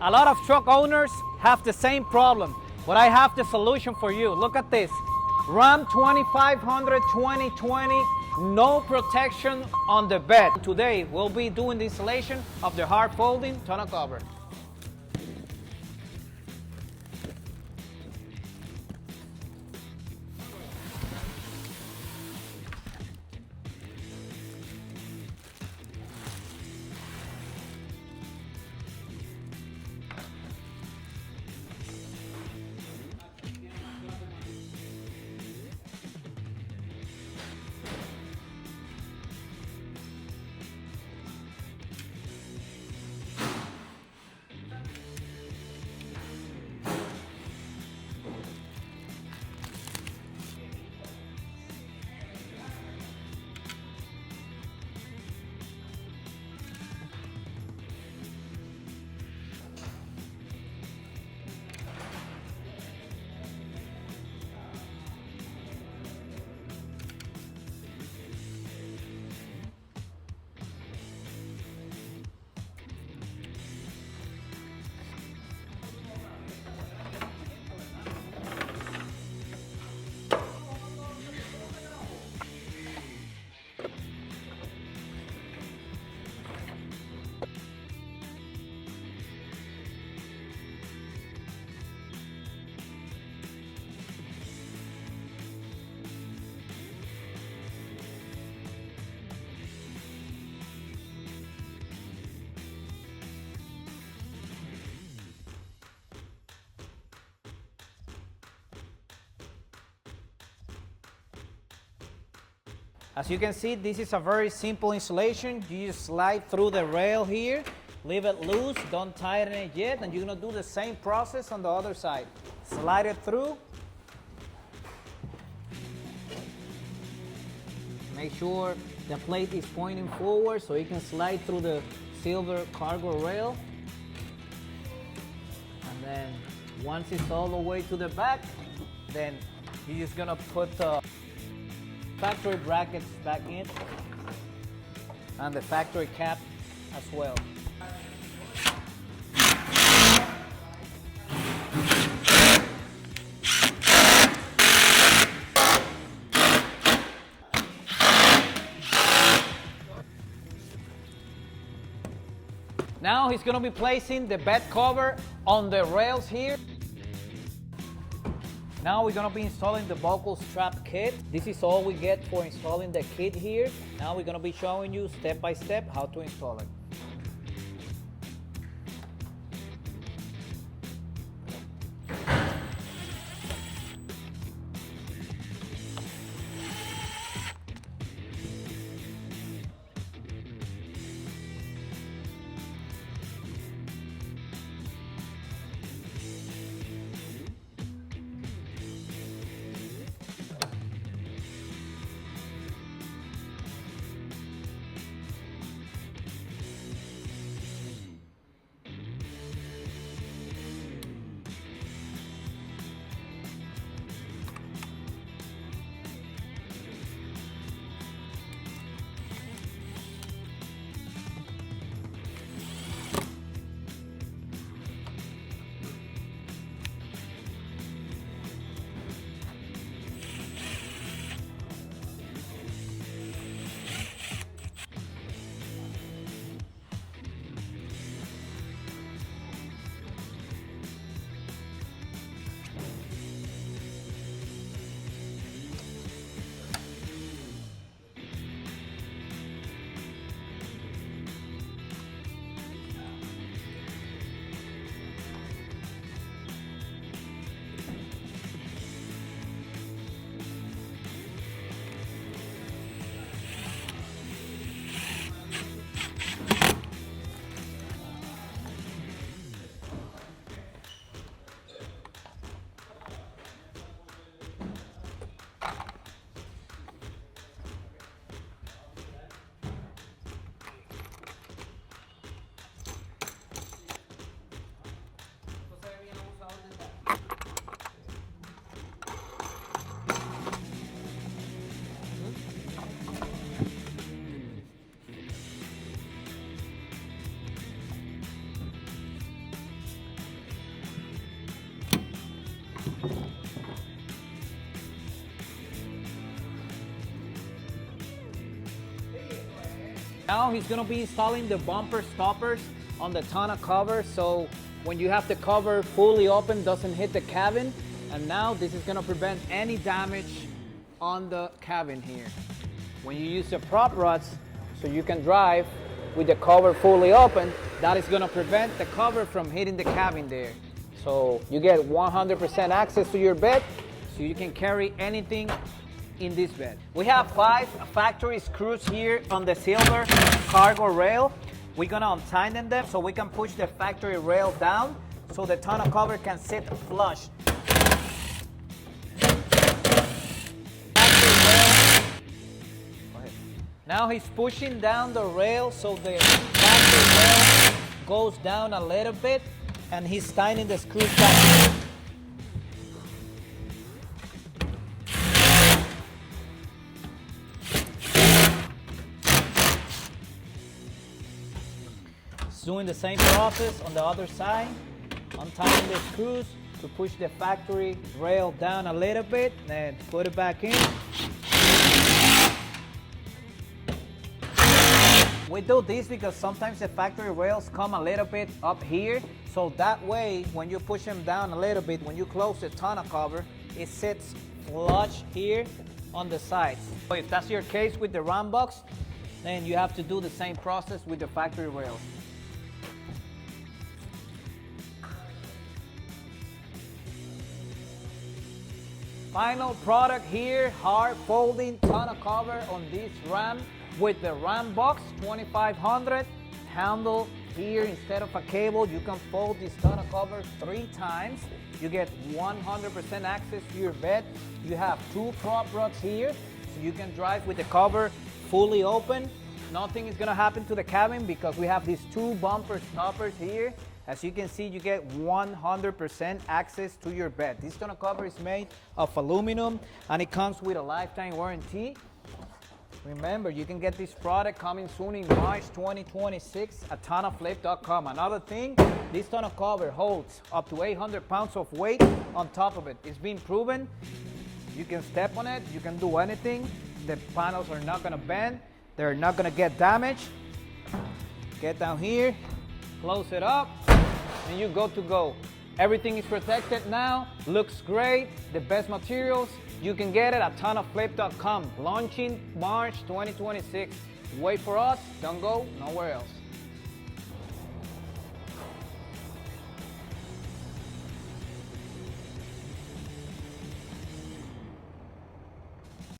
A lot of truck owners have the same problem, but I have the solution for you. Look at this. Ram 2500 2020, no protection on the bed. Today, we'll be doing the installation of the hard folding tonneau cover. As you can see, this is a very simple installation. You just slide through the rail here, leave it loose, don't tighten it yet, and you're gonna do the same process on the other side. Slide it through. Make sure the plate is pointing forward so you can slide through the silver cargo rail. And then once it's all the way to the back, then you're just gonna put the factory brackets back in and the factory cap as well. Now he's going to be placing the bed cover on the rails here. Now we're going to be installing the buckle strap kit. This is all we get for installing the kit here. Now we're going to be showing you step by step how to install it. Now he's gonna be installing the bumper stoppers on the tonneau cover, so when you have the cover fully open, doesn't hit the cabin. And now this is gonna prevent any damage on the cabin here. When you use the prop rods, so you can drive with the cover fully open, that is gonna prevent the cover from hitting the cabin there. So you get 100% access to your bed, so you can carry anything in this bed. We have 5 factory screws here on the silver cargo rail. We're gonna untighten them so we can push the factory rail down so the tonneau cover can sit flush. Now he's pushing down the rail so the factory rail goes down a little bit, and he's tightening the screws back. Doing the same process on the other side, untying the screws to push the factory rail down a little bit, then put it back in. We do this because sometimes the factory rails come a little bit up here, so that way when you push them down a little bit, when you close the tonneau cover, it sits flush here on the sides. So if that's your case with the Rambox, then you have to do the same process with the factory rails. Final product here, hard folding tonneau cover on this Ram with the Rambox 2500 handle here. Instead of a cable, you can fold this tonneau cover 3 times. You get 100% access to your bed. You have 2 prop rods here, so you can drive with the cover fully open. Nothing is gonna happen to the cabin because we have these 2 bumper stoppers here. As you can see, you get 100% access to your bed. This tonneau cover is made of aluminum and it comes with a lifetime warranty. Remember, you can get this product coming soon in March 2026 at TonnoFlip.com. Another thing, this tonneau cover holds up to 800 pounds of weight on top of it. It's been proven. You can step on it, you can do anything. The panels are not gonna bend, they're not gonna get damaged. Get down here, close it up, and you go to go. Everything is protected now, looks great, the best materials. You can get it at TonnoFlip.com, launching March 2026. Wait for us, don't go nowhere else.